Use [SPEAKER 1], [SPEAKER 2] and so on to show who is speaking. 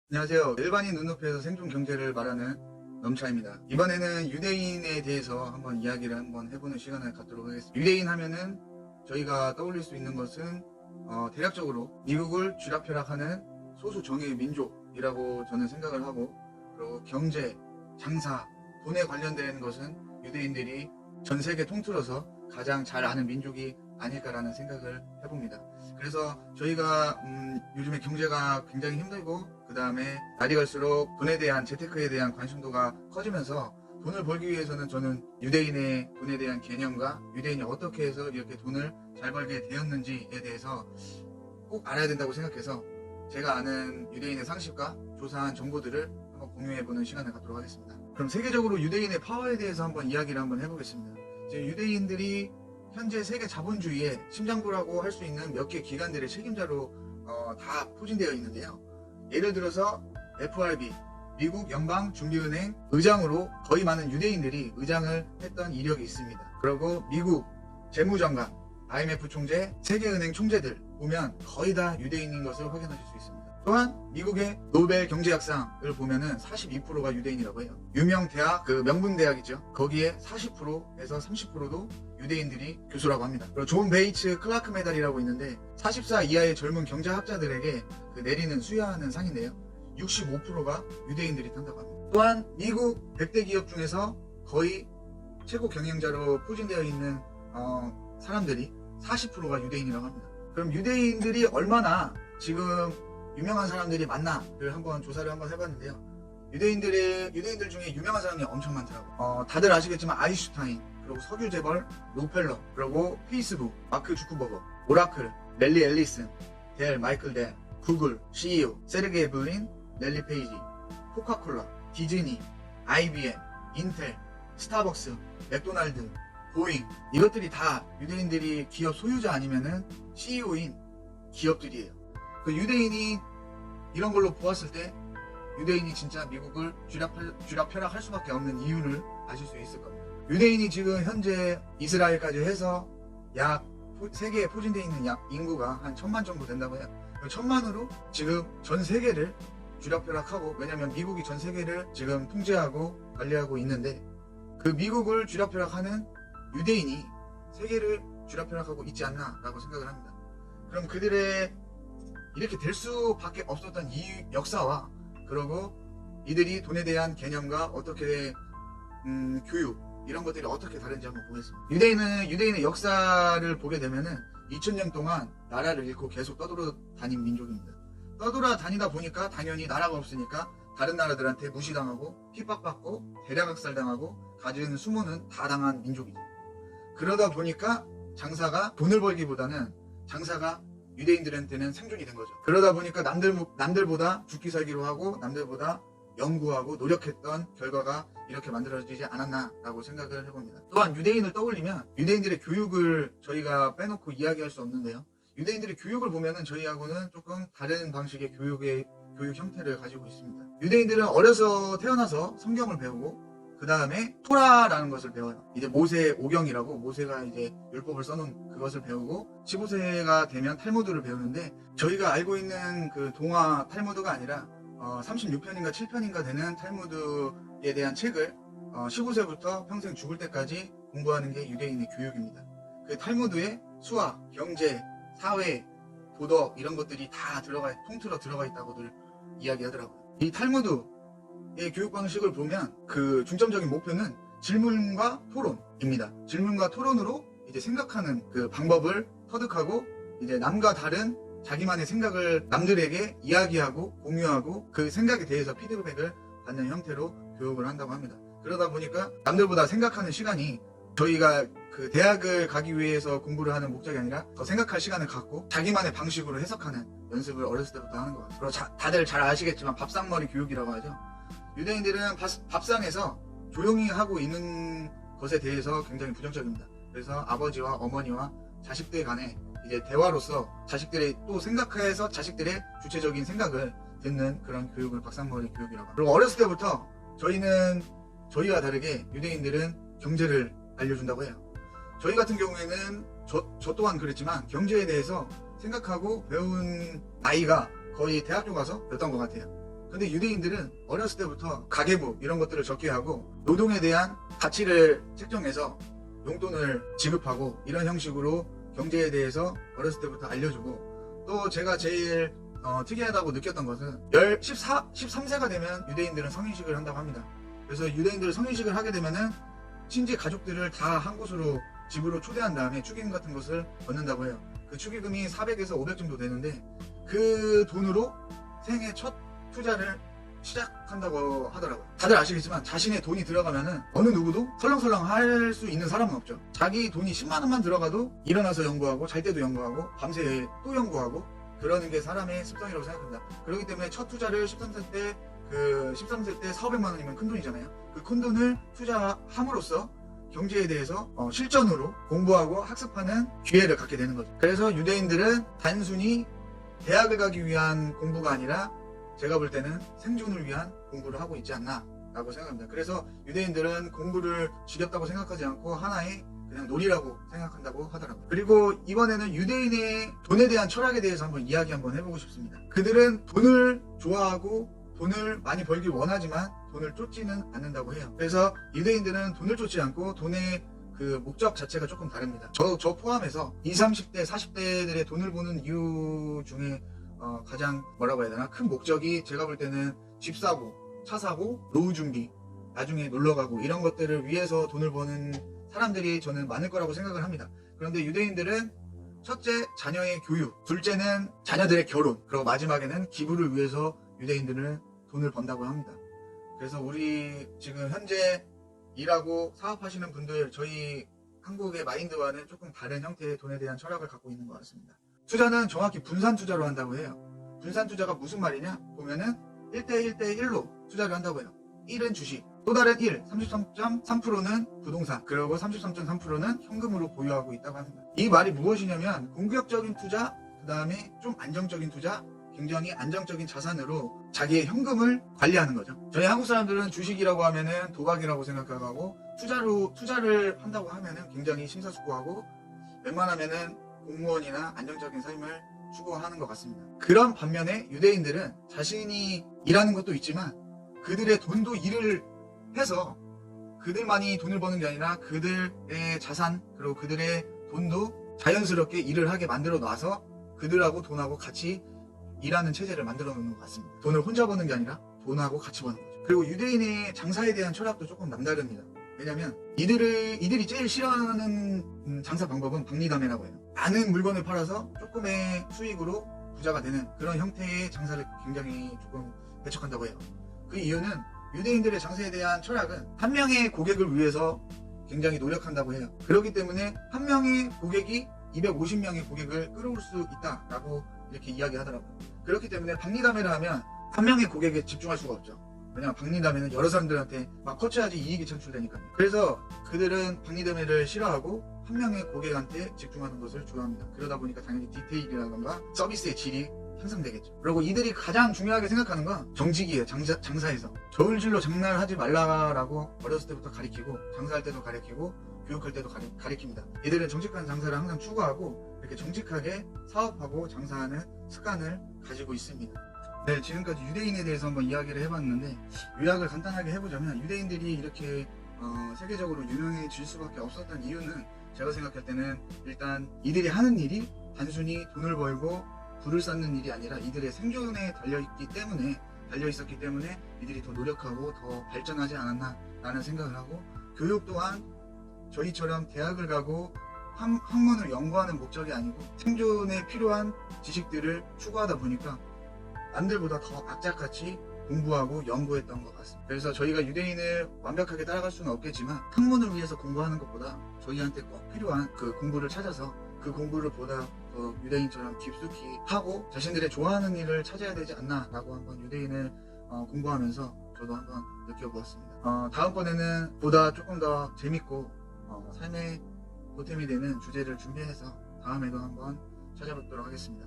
[SPEAKER 1] 안녕하세요. 일반인 눈높이에서 생존 경제를 말하는 넘차입니다. 이번에는 유대인에 대해서 한번 이야기를 한번 해보는 시간을 갖도록 하겠습니다. 유대인 하면은 저희가 떠올릴 수 있는 것은 대략적으로 미국을 쥐락펴락하는 소수 정예 민족이라고 저는 생각을 하고, 그리고 경제, 장사, 돈에 관련된 것은 유대인들이 전 세계 통틀어서 가장 잘 아는 민족이 아닐까라는 생각을 해봅니다. 그래서 저희가 요즘에 경제가 굉장히 힘들고, 그 다음에 날이 갈수록 돈에 대한, 재테크에 대한 관심도가 커지면서 돈을 벌기 위해서는 저는 유대인의 돈에 대한 개념과 유대인이 어떻게 해서 이렇게 돈을 잘 벌게 되었는지에 대해서 꼭 알아야 된다고 생각해서 제가 아는 유대인의 상식과 조사한 정보들을 한번 공유해보는 시간을 갖도록 하겠습니다. 그럼 세계적으로 유대인의 파워에 대해서 한번 이야기를 한번 해보겠습니다. 지금 유대인들이 현재 세계 자본주의의 심장부라고 할 수 있는 몇 개 기관들의 책임자로 다 포진되어 있는데요. 예를 들어서 FRB, 미국 연방준비은행 의장으로 거의 많은 유대인들이 의장을 했던 이력이 있습니다. 그리고 미국 재무장관, IMF 총재, 세계은행 총재들 보면 거의 다 유대인인 것을 확인하실 수 있습니다. 또한 미국의 노벨 경제학상을 보면은 42%가 유대인이라고 해요. 유명 대학, 그 명문 대학이죠. 거기에 40%에서 30%도 유대인들이 교수라고 합니다. 그리고 존 베이츠 클라크 메달이라고 있는데 40살 이하의 젊은 경제학자들에게 내리는 수여하는 상인데요. 65%가 유대인들이 탄다고 합니다. 또한 미국 100대 기업 중에서 거의 최고 경영자로 포진되어 있는 사람들이 40%가 유대인이라고 합니다. 그럼 유대인들이 얼마나 지금 유명한 사람들이 많나를 한번 조사를 한번 해봤는데요. 유대인들 중에 유명한 사람이 엄청 많더라고요. 다들 아시겠지만 아인슈타인, 그리고 석유 재벌 록펠러, 그리고 페이스북 마크 주크버거, 오라클 랠리 앨리슨, 델 마이클 델, 구글 CEO 세르게이 브린, 넬리 페이지, 코카콜라, 디즈니, IBM, 인텔, 스타벅스, 맥도날드, 보잉, 이것들이 다 유대인들이 기업 소유자 아니면은 CEO인 기업들이에요. 그 유대인이 이런 걸로 보았을 때 유대인이 진짜 미국을 쥐락펴락할 수밖에 없는 이유를 아실 수 있을 겁니다. 유대인이 지금 현재 이스라엘까지 해서 약 세계에 포진되어 있는 약 인구가 한 1000만 정도 된다고 해요. 1000만으로 지금 전 세계를 쥐락펴락하고, 왜냐면 미국이 전 세계를 지금 통제하고 관리하고 있는데 그 미국을 쥐락펴락하는 유대인이 세계를 쥐락펴락하고 있지 않나 라고 생각을 합니다. 그럼 그들의 이렇게 될 수밖에 없었던 이 역사와, 그리고 이들이 돈에 대한 개념과 어떻게 교육, 이런 것들이 어떻게 다른지 한번 보겠습니다. 유대인의 역사를 보게 되면은 2000년 동안 나라를 잃고 계속 떠돌아다닌 민족입니다. 떠돌아다니다 보니까 당연히 나라가 없으니까 다른 나라들한테 무시당하고 핍박받고 대량학살당하고 가진 수모는 다 당한 민족이죠. 그러다 보니까 장사가 돈을 벌기보다는 장사가 유대인들한테는 생존이 된 거죠. 그러다 보니까 남들보다 죽기 살기로 하고 남들보다 연구하고 노력했던 결과가 이렇게 만들어지지 않았나라고 생각을 해봅니다. 또한 유대인을 떠올리면 유대인들의 교육을 저희가 빼놓고 이야기할 수 없는데요. 유대인들의 교육을 보면은 저희하고는 조금 다른 방식의 교육 형태를 가지고 있습니다. 유대인들은 어려서 태어나서 성경을 배우고 그 다음에 토라라는 것을 배워요. 이제 모세 오경이라고, 모세가 이제 율법을 써놓은 그것을 배우고 15세가 되면 탈무드를 배우는데, 저희가 알고 있는 그 동화 탈무드가 아니라 36편인가 7편인가 되는 탈무드에 대한 책을 15세부터 평생 죽을 때까지 공부하는 게 유대인의 교육입니다. 그 탈무드에 수학, 경제, 사회, 도덕 이런 것들이 다 통틀어 들어가 있다고들 이야기하더라고요. 이 탈무드의 교육 방식을 보면 그 중점적인 목표는 질문과 토론입니다. 질문과 토론으로 이제 생각하는 그 방법을 터득하고, 이제 남과 다른 자기만의 생각을 남들에게 이야기하고 공유하고 그 생각에 대해서 피드백을 받는 형태로 교육을 한다고 합니다. 그러다 보니까 남들보다 생각하는 시간이, 저희가 그 대학을 가기 위해서 공부를 하는 목적이 아니라 더 생각할 시간을 갖고 자기만의 방식으로 해석하는 연습을 어렸을 때부터 하는 것 같아요. 그리고 다들 잘 아시겠지만 밥상머리 교육이라고 하죠. 유대인들은 밥상에서 조용히 하고 있는 것에 대해서 굉장히 부정적입니다. 그래서 아버지와 어머니와 자식들 간에 이제 대화로서 자식들이 또 생각해서 자식들의 주체적인 생각을 듣는 그런 교육을 밥상머리 교육이라고 합니다. 그리고 어렸을 때부터 저희와 다르게 유대인들은 경제를 알려준다고 해요. 저희 같은 경우에는 저 또한 그랬지만 경제에 대해서 생각하고 배운 나이가 거의 대학교 가서 였던 것 같아요. 근데 유대인들은 어렸을 때부터 가계부 이런 것들을 적게 하고 노동에 대한 가치를 책정해서 용돈을 지급하고 이런 형식으로 경제에 대해서 어렸을 때부터 알려주고, 또 제가 제일 특이하다고 느꼈던 것은 13세가 되면 유대인들은 성인식을 한다고 합니다. 그래서 유대인들은 성인식을 하게 되면은 친지 가족들을 다 한 곳으로 집으로 초대한 다음에 축의금 같은 것을 얻는다고 해요. 그 축의금이 400에서 500 정도 되는데 그 돈으로 생애 첫 투자를 시작한다고 하더라고요. 다들 아시겠지만 자신의 돈이 들어가면은 어느 누구도 설렁설렁 할 수 있는 사람은 없죠. 자기 돈이 10만 원만 들어가도 일어나서 연구하고 잘 때도 연구하고 밤새 또 연구하고 그러는 게 사람의 습성이라고 생각합니다. 그렇기 때문에 첫 투자를 13세 때 400만 원이면 큰 돈이잖아요. 그 큰 돈을 투자함으로써 경제에 대해서 실전으로 공부하고 학습하는 기회를 갖게 되는 거죠. 그래서 유대인들은 단순히 대학을 가기 위한 공부가 아니라 제가 볼 때는 생존을 위한 공부를 하고 있지 않나 라고 생각합니다. 그래서 유대인들은 공부를 지겹다고 생각하지 않고 하나의 그냥 놀이라고 생각한다고 하더라고요. 그리고 이번에는 유대인의 돈에 대한 철학에 대해서 한번 이야기 한번 해보고 싶습니다. 그들은 돈을 좋아하고 돈을 많이 벌길 원하지만 돈을 쫓지는 않는다고 해요. 그래서 유대인들은 돈을 쫓지 않고 돈의 그 목적 자체가 조금 다릅니다. 저 포함해서 20, 30대, 40대들의 돈을 버는 이유 중에 가장 뭐라고 해야 되나, 큰 목적이 제가 볼 때는 집 사고 차 사고 노후 준비, 나중에 놀러 가고 이런 것들을 위해서 돈을 버는 사람들이 저는 많을 거라고 생각을 합니다. 그런데 유대인들은 첫째 자녀의 교육, 둘째는 자녀들의 결혼, 그리고 마지막에는 기부를 위해서 유대인들은 돈을 번다고 합니다. 그래서 우리 지금 현재 일하고 사업하시는 분들, 저희 한국의 마인드와는 조금 다른 형태의 돈에 대한 철학을 갖고 있는 것 같습니다. 투자는 정확히 분산 투자로 한다고 해요. 분산 투자가 무슨 말이냐 보면은 1대1대1로 투자를 한다고 해요. 1은 주식, 또 다른 1, 33.3%는 부동산, 그리고 33.3%는 현금으로 보유하고 있다고 합니다. 이 말이 무엇이냐면 공격적인 투자, 그 다음에 좀 안정적인 투자, 굉장히 안정적인 자산으로 자기의 현금을 관리하는 거죠. 저희 한국 사람들은 주식이라고 하면은 도박이라고 생각하고 투자를 한다고 하면은 굉장히 심사숙고하고 웬만하면은 공무원이나 안정적인 삶을 추구하는 것 같습니다. 그런 반면에 유대인들은 자신이 일하는 것도 있지만 그들의 돈도 일을 해서 그들만이 돈을 버는 게 아니라 그들의 자산, 그리고 그들의 돈도 자연스럽게 일을 하게 만들어 놔서 그들하고 돈하고 같이 일하는 체제를 만들어 놓는 것 같습니다. 돈을 혼자 버는 게 아니라 돈하고 같이 버는 거죠. 그리고 유대인의 장사에 대한 철학도 조금 남다릅니다. 왜냐면 이들이 제일 싫어하는 장사 방법은 박리담회라고 해요. 많은 물건을 팔아서 조금의 수익으로 부자가 되는 그런 형태의 장사를 굉장히 조금 배척한다고 해요. 그 이유는 유대인들의 장사에 대한 철학은 한 명의 고객을 위해서 굉장히 노력한다고 해요. 그렇기 때문에 한 명의 고객이 250명의 고객을 끌어올 수 있다라고 이렇게 이야기하더라고요. 그렇기 때문에 박리담회를 하면 한 명의 고객에 집중할 수가 없죠. 왜냐면 박리담회는 여러 사람들한테 막 커쳐야지 이익이 창출되니까요. 그래서 그들은 박리담회를 싫어하고 한 명의 고객한테 집중하는 것을 좋아합니다. 그러다 보니까 당연히 디테일이라던가 서비스의 질이 향상되겠죠. 그리고 이들이 가장 중요하게 생각하는 건 정직이에요. 장사에서 저울질로 장난을 하지 말라라고 어렸을 때부터 가르치고, 장사할 때도 가르치고, 교육할 때도 가르칩니다. 이들은 정직한 장사를 항상 추구하고 이렇게 정직하게 사업하고 장사하는 습관을 가지고 있습니다. 네, 지금까지 유대인에 대해서 한번 이야기를 해봤는데, 요약을 간단하게 해보자면 유대인들이 이렇게 세계적으로 유명해질 수밖에 없었던 이유는 제가 생각할 때는 일단 이들이 하는 일이 단순히 돈을 벌고 부를 쌓는 일이 아니라 이들의 생존에 달려있었기 때문에 이들이 더 노력하고 더 발전하지 않았나 라는 생각을 하고, 교육 또한 저희처럼 대학을 가고 학문을 연구하는 목적이 아니고 생존에 필요한 지식들을 추구하다 보니까 남들보다 더 악착같이 공부하고 연구했던 것 같습니다. 그래서 저희가 유대인을 완벽하게 따라갈 수는 없겠지만 학문을 위해서 공부하는 것보다 저희한테 꼭 필요한 그 공부를 찾아서 그 공부를 보다 더 유대인처럼 깊숙이 하고 자신들의 좋아하는 일을 찾아야 되지 않나 라고 한번 유대인을 공부하면서 저도 한번 느껴보았습니다. 다음번에는 보다 조금 더 재밌고 삶의 보탬이 되는 주제를 준비해서 다음에도 한번 찾아뵙도록 하겠습니다.